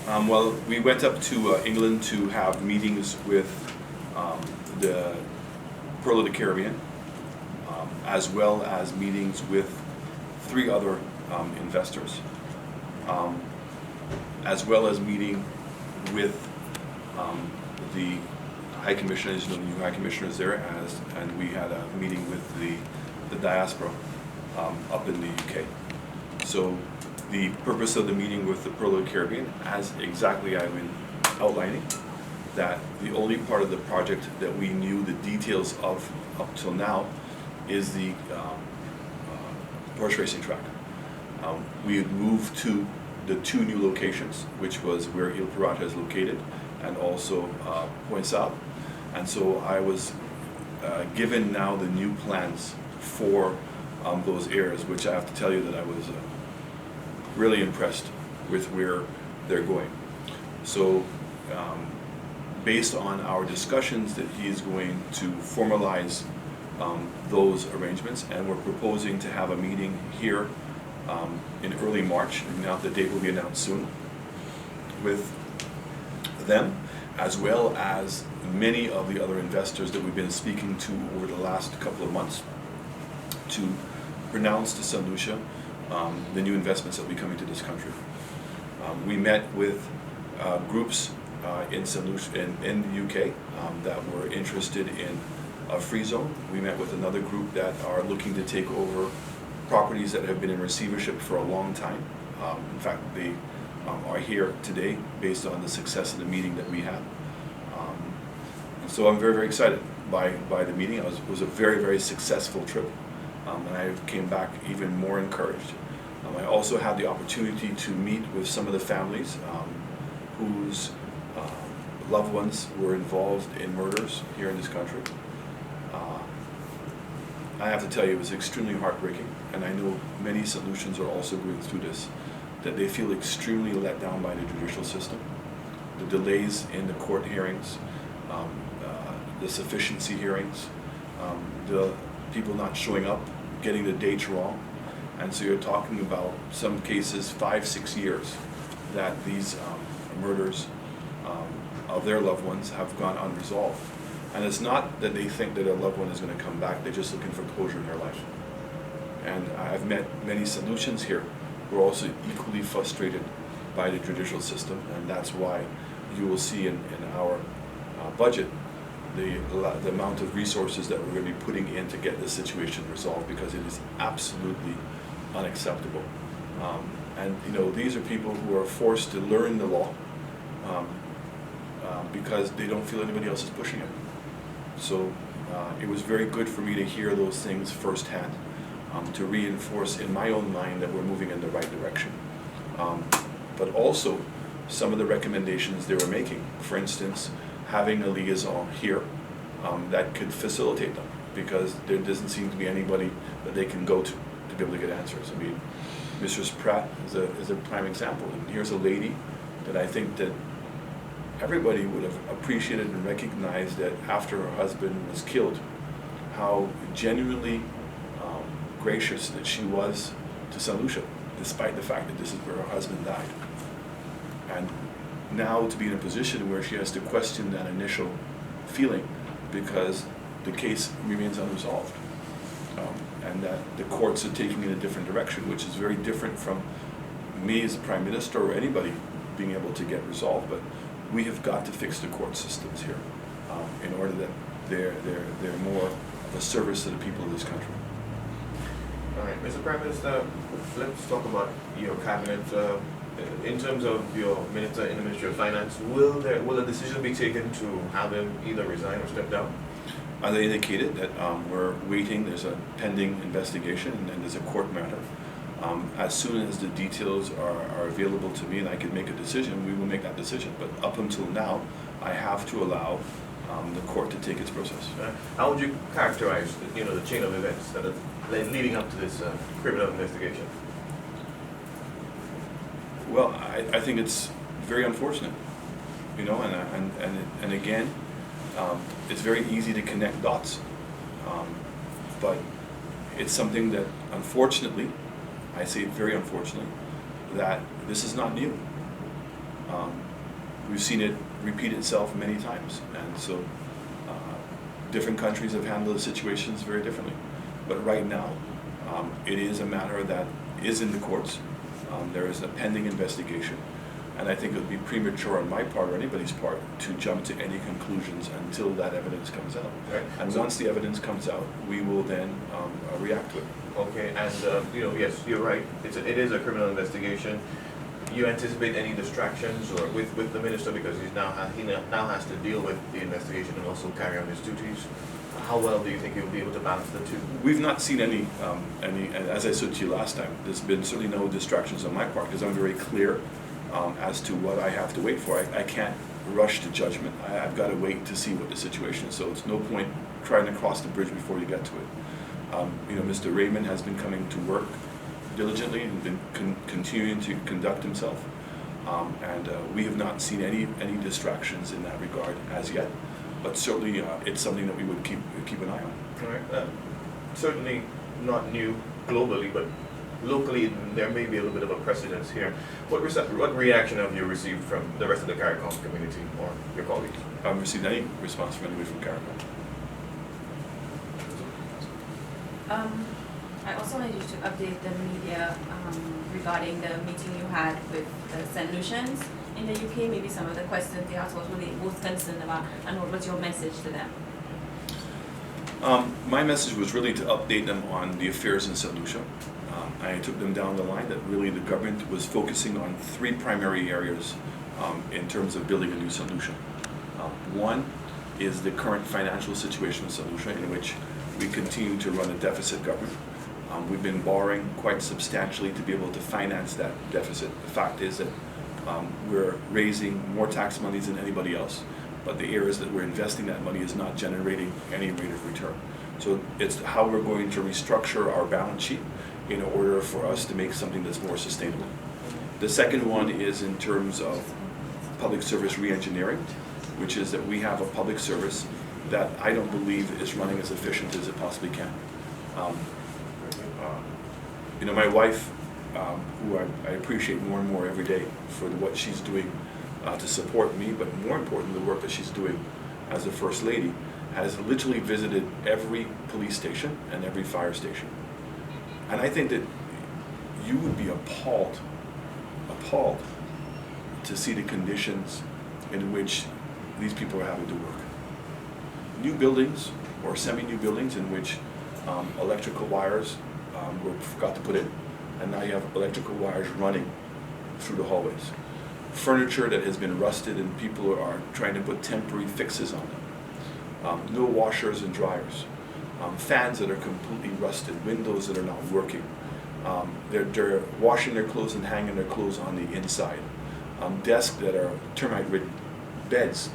Well, we went up to England to have meetings with the Pearl of the Caribbean, as well as meetings with 3 other investors, as well as meeting with the High Commissioner, as you know, the new High Commissioner is there, and we had a meeting with the diaspora up in the UK. So the purpose of the meeting with the Pearl of the Caribbean, as exactly I've been outlining, that the only part of the project that we knew the details of up till now is the horse racing track. We had moved to the 2 new locations, which was where Il Pirata is located and also Point Sable. And so I was given now the new plans for those areas, which I have to tell you that I was really impressed with where they're going. So based on our discussions, that he is going to formalize those arrangements, and we're proposing to have a meeting here in early March. Now the date will be announced soon, with them, as well as many of the other investors that we've been speaking to over the last couple of months, to pronounce to Saint Lucia the new investments that will be coming to this country. We met with groups in Saint Lucia, in the UK, that were interested in a free zone. We met with another group that are looking to take over properties that have been in receivership for a long time. In fact, they are here today based on the success of the meeting that we had. And so I'm very, very excited by the meeting. It was a very, very successful trip, and I came back even more encouraged. I also had the opportunity to meet with some of the families whose loved ones were involved in murders here in this country. I have to tell you, it was extremely heartbreaking, and I know many Saint Lucians are also going through this, that they feel extremely let down by the judicial system. The delays in the court hearings, the sufficiency hearings, the people not showing up, getting the dates wrong. And so you're talking about some cases 5-6 years that these murders of their loved ones have gone unresolved. And it's not that they think that their loved one is going to come back, they're just looking for closure in their life. And I've met many Saint Lucians here who are also equally frustrated by the judicial system, and that's why you will see in our budget the amount of resources that we're going to be putting in to get this situation resolved, because it is absolutely unacceptable. And you know, these are people who are forced to learn the law because they don't feel anybody else is pushing it. So it was very good for me to hear those things firsthand, to reinforce in my own mind that we're moving in the right direction. But also some of the recommendations they were making, for instance, having a liaison here that could facilitate them, because there doesn't seem to be anybody that they can go to be able to get answers. I mean, Mrs. Pratt is a prime example. And here's a lady that I think that everybody would have appreciated and recognized, that after her husband was killed, how genuinely gracious that she was to Saint Lucia, despite the fact that this is where her husband died. And now to be in a position where she has to question that initial feeling because the case remains unresolved, and that the courts are taking in a different direction, which is very different from me as Prime Minister or anybody being able to get resolved. But we have got to fix the court systems here in order that they're more of a service to the people of this country. All right, Mr. Prime Minister, let's talk about your cabinet. In terms of your minister in the Ministry of Finance, will a decision be taken to have him either resign or step down? As I indicated, that we're waiting. There's a pending investigation, and then there's a court matter. As soon as the details are available to me and I can make a decision, we will make that decision. But up until now, I have to allow the court to take its process. How would you characterize, the chain of events that are leading up to this criminal investigation? Well, I think it's very unfortunate, and again, it's very easy to connect dots, but it's something that, unfortunately, I say very unfortunately, that this is not new. We've seen it repeat itself many times, and so different countries have handled the situations very differently. But right now, it is a matter that is in the courts. There is a pending investigation, and I think it would be premature on my part or anybody's part to jump to any conclusions until that evidence comes out. Right. And So- once the evidence comes out, we will then react to it. Okay, and yes, you're right. It is a criminal investigation. You anticipate any distractions or with the minister, because he now has to deal with the investigation and also carry on his duties? How well do you think you'll be able to balance the two? We've not seen any, and as I said to you last time, there's been certainly no distractions on my part, because I'm very clear as to what I have to wait for. I can't rush to judgment. I've got to wait to see what the situation is. So it's no point trying to cross the bridge before you get to it. Mr. Raymond has been coming to work diligently and been continuing to conduct himself, and we have not seen any distractions in that regard as yet. But certainly, it's something that we would keep an eye on. All right. Certainly not new globally, but locally there may be a little bit of a precedence here. What reaction have you received from the rest of the CARICOM community or your colleagues? I haven't received any response from anybody from CARICOM. I also wanted you to update the media regarding the meeting you had with the Saint Lucians in the UK, maybe some of the questions they asked, what were they most concerned about, and what was your message to them? My message was really to update them on the affairs in Saint Lucia. I took them down the line that really the government was focusing on three primary areas in terms of building a new Saint Lucia. One is the current financial situation in Saint Lucia, in which we continue to run a deficit government. We've been borrowing quite substantially to be able to finance that deficit. The fact is that we're raising more tax monies than anybody else, but the areas that we're investing that money is not generating any rate of return. So it's how we're going to restructure our balance sheet in order for us to make something that's more sustainable. The second one is in terms of public service re-engineering, which is that we have a public service that I don't believe is running as efficient as it possibly can. My wife, who I appreciate more and more every day for what she's doing to support me, but more importantly, the work that she's doing as the First Lady, has literally visited every police station and every fire station. And I think that you would be appalled to see the conditions in which these people are having to work. New buildings or semi-new buildings in which electrical wires were forgot to put in, and now you have electrical wires running through the hallways. Furniture that has been rusted and people are trying to put temporary fixes on them. No washers and dryers. Fans that are completely rusted, windows that are not working. They're washing their clothes and hanging their clothes on the inside. Desks that are termite ridden. Beds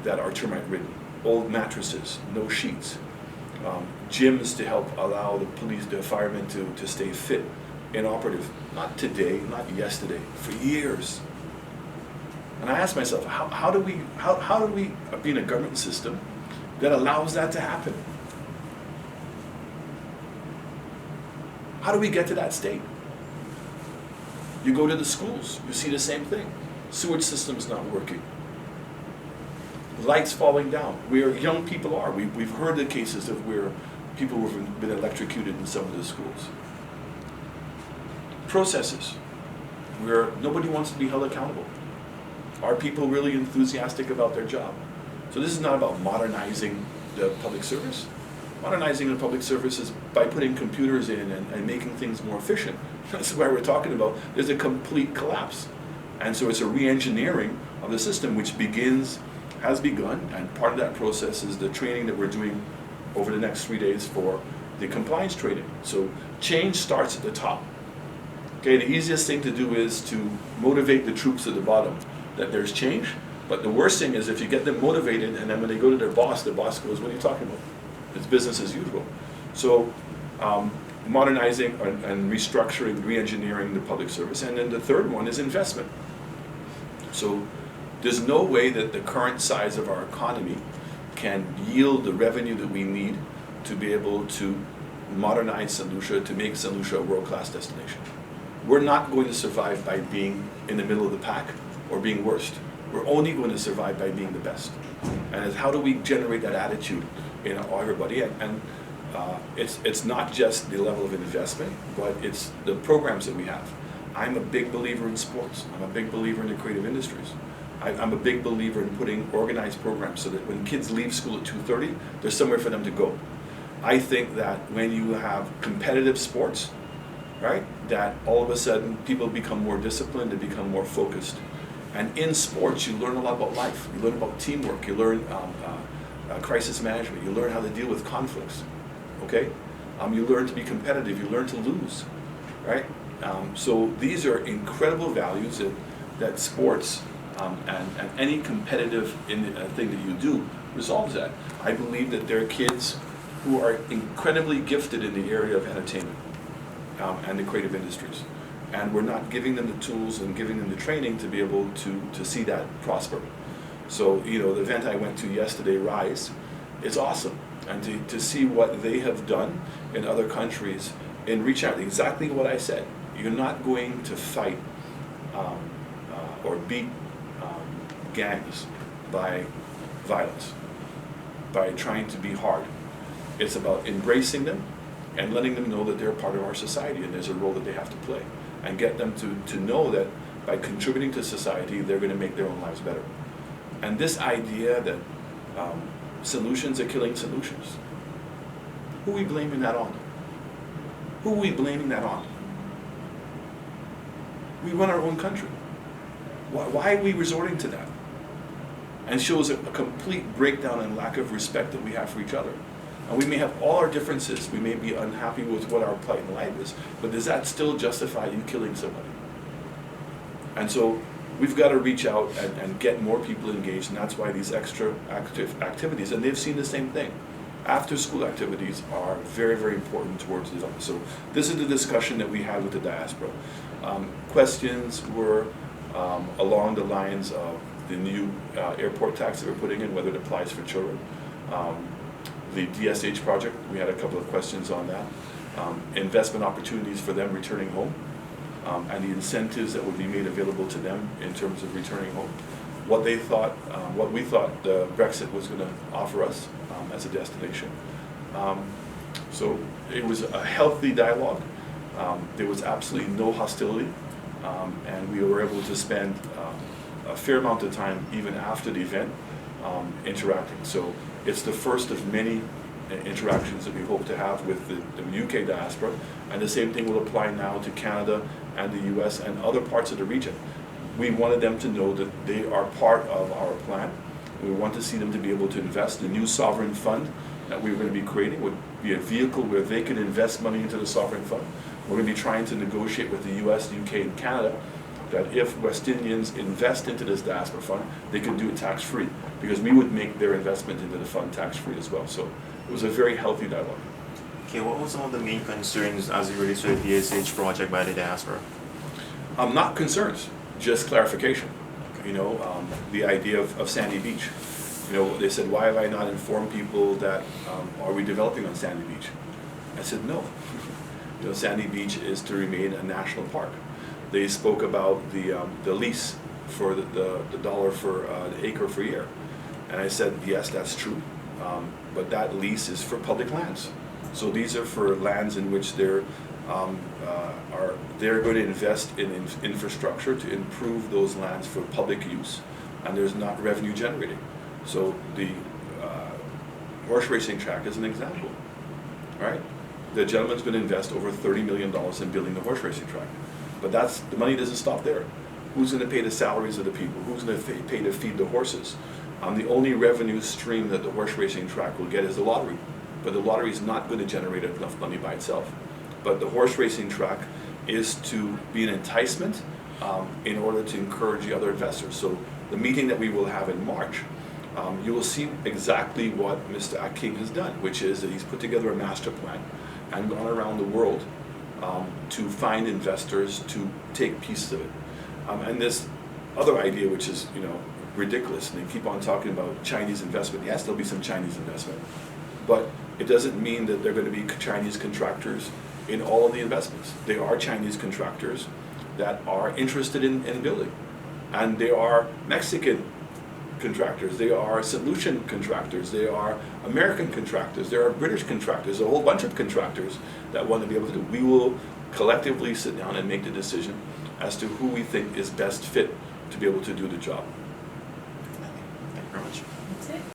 that are termite ridden. Old mattresses, no sheets. Gyms to help allow the police, the firemen to stay fit, inoperative. Not today, not yesterday, for years. And I ask myself, how do we be in a government system that allows that to happen? How do we get to that state? You go to the schools, you see the same thing. Sewage system's not working. Lights falling down. Where young people are. We've heard the cases of where people have been electrocuted in some of the schools. Processes where nobody wants to be held accountable. Are people really enthusiastic about their job? So this is not about modernizing the public service. Modernizing the public service is by putting computers in and making things more efficient. That's why we're talking about there's a complete collapse. And so it's a re-engineering of the system which has begun, and part of that process is the training that we're doing over the next 3 days for the compliance training. So change starts at the top. Okay, the easiest thing to do is to motivate the troops at the bottom that there's change, but the worst thing is if you get them motivated and then when they go to their boss, the boss goes, what are you talking about? It's business as usual. So modernizing and restructuring, re-engineering the public service. And then the third one is investment. So there's no way that the current size of our economy can yield the revenue that we need to be able to modernize Saint Lucia, to make Saint Lucia a world-class destination. We're not going to survive by being in the middle of the pack. or being worst. We're only going to survive by being the best. And it's how do we generate that attitude in everybody? And it's not just the level of investment, but it's the programs that we have. I'm a big believer in sports. I'm a big believer in the creative industries. I'm a big believer in putting organized programs so that when kids leave school at 2:30, there's somewhere for them to go. I think that when you have competitive sports, right, that all of a sudden people become more disciplined, they become more focused. And in sports, you learn a lot about life. You learn about teamwork. You learn crisis management. You learn how to deal with conflicts. Okay, you learn to be competitive. You learn to lose, right? So these are incredible values that sports and any competitive thing that you do resolves that. I believe that there are kids who are incredibly gifted in the area of entertainment and the creative industries. And we're not giving them the tools and giving them the training to be able to see that prosper. So, you know, the event I went to yesterday, Rise, is awesome. And to see what they have done in other countries and reach out, exactly what I said. You're not going to fight or beat gangs by violence, by trying to be hard. It's about embracing them and letting them know that they're part of our society and there's a role that they have to play. And get them to know that by contributing to society, they're going to make their own lives better. And this idea that Saint Lucians are killing Saint Lucians, who are we blaming that on? Who are we blaming that on? We run our own country. Why are we resorting to that? And shows a complete breakdown and lack of respect that we have for each other. And we may have all our differences, we may be unhappy with what our plight in life is, but does that still justify you killing somebody? And so we've got to reach out and get more people engaged, and that's why these extra activities, and they've seen the same thing. After school activities are very, very important towards the development. So this is the discussion that we had with the diaspora. Questions were along the lines of the new airport tax that we're putting in, whether it applies for children. The DSH project, we had a couple of questions on that. Investment opportunities for them returning home, and the incentives that would be made available to them in terms of returning home. What they thought, what we thought the Brexit was going to offer us as a destination. So it was a healthy dialogue. There was absolutely no hostility, and we were able to spend a fair amount of time even after the event interacting. So it's the first of many interactions that we hope to have with the UK diaspora, and the same thing will apply now to Canada and the US and other parts of the region. We wanted them to know that they are part of our plan. We want to see them to be able to invest. The new sovereign fund that we're going to be creating would be a vehicle where they can invest money into the sovereign fund. We're going to be trying to negotiate with the US, the UK, and Canada that if West Indians invest into this diaspora fund, they could do it tax-free, because we would make their investment into the fund tax-free as well. So it was a very healthy dialogue. Okay, what were some of the main concerns as it relates to the DSH project by the diaspora? Not concerns, just clarification. You know, the idea of Sandy Beach. You know, they said, why have I not informed people that are we developing on Sandy Beach? I said, no. You know, Sandy Beach is to remain a national park. They spoke about the lease for the dollar for the acre per year. And I said, yes, that's true, but that lease is for public lands. So these are for lands in which they're going to invest in infrastructure to improve those lands for public use, and there's not revenue generating. So the horse racing track is an example, right? The gentleman's going to invest over $30 million in building the horse racing track. But the money doesn't stop there. Who's going to pay the salaries of the people? Who's going to pay to feed the horses? The only revenue stream that the horse racing track will get is the lottery. But the lottery is not going to generate enough money by itself. But the horse racing track is to be an enticement in order to encourage the other investors. So the meeting that we will have in March, you will see exactly what Mr. Aking has done, which is that he's put together a master plan and gone around the world to find investors to take pieces of it. And this other idea, which is, you know, ridiculous, and they keep on talking about Chinese investment. Yes, there'll be some Chinese investment, but it doesn't mean that they're going to be Chinese contractors in all of the investments. They are Chinese contractors that are interested in building. And there are Mexican contractors, there are Saint Lucian contractors, there are American contractors, there are British contractors, a whole bunch of contractors that want to be able to do. We will collectively sit down and make the decision as to who we think is best fit to be able to do the job. Thank you very much. That's it.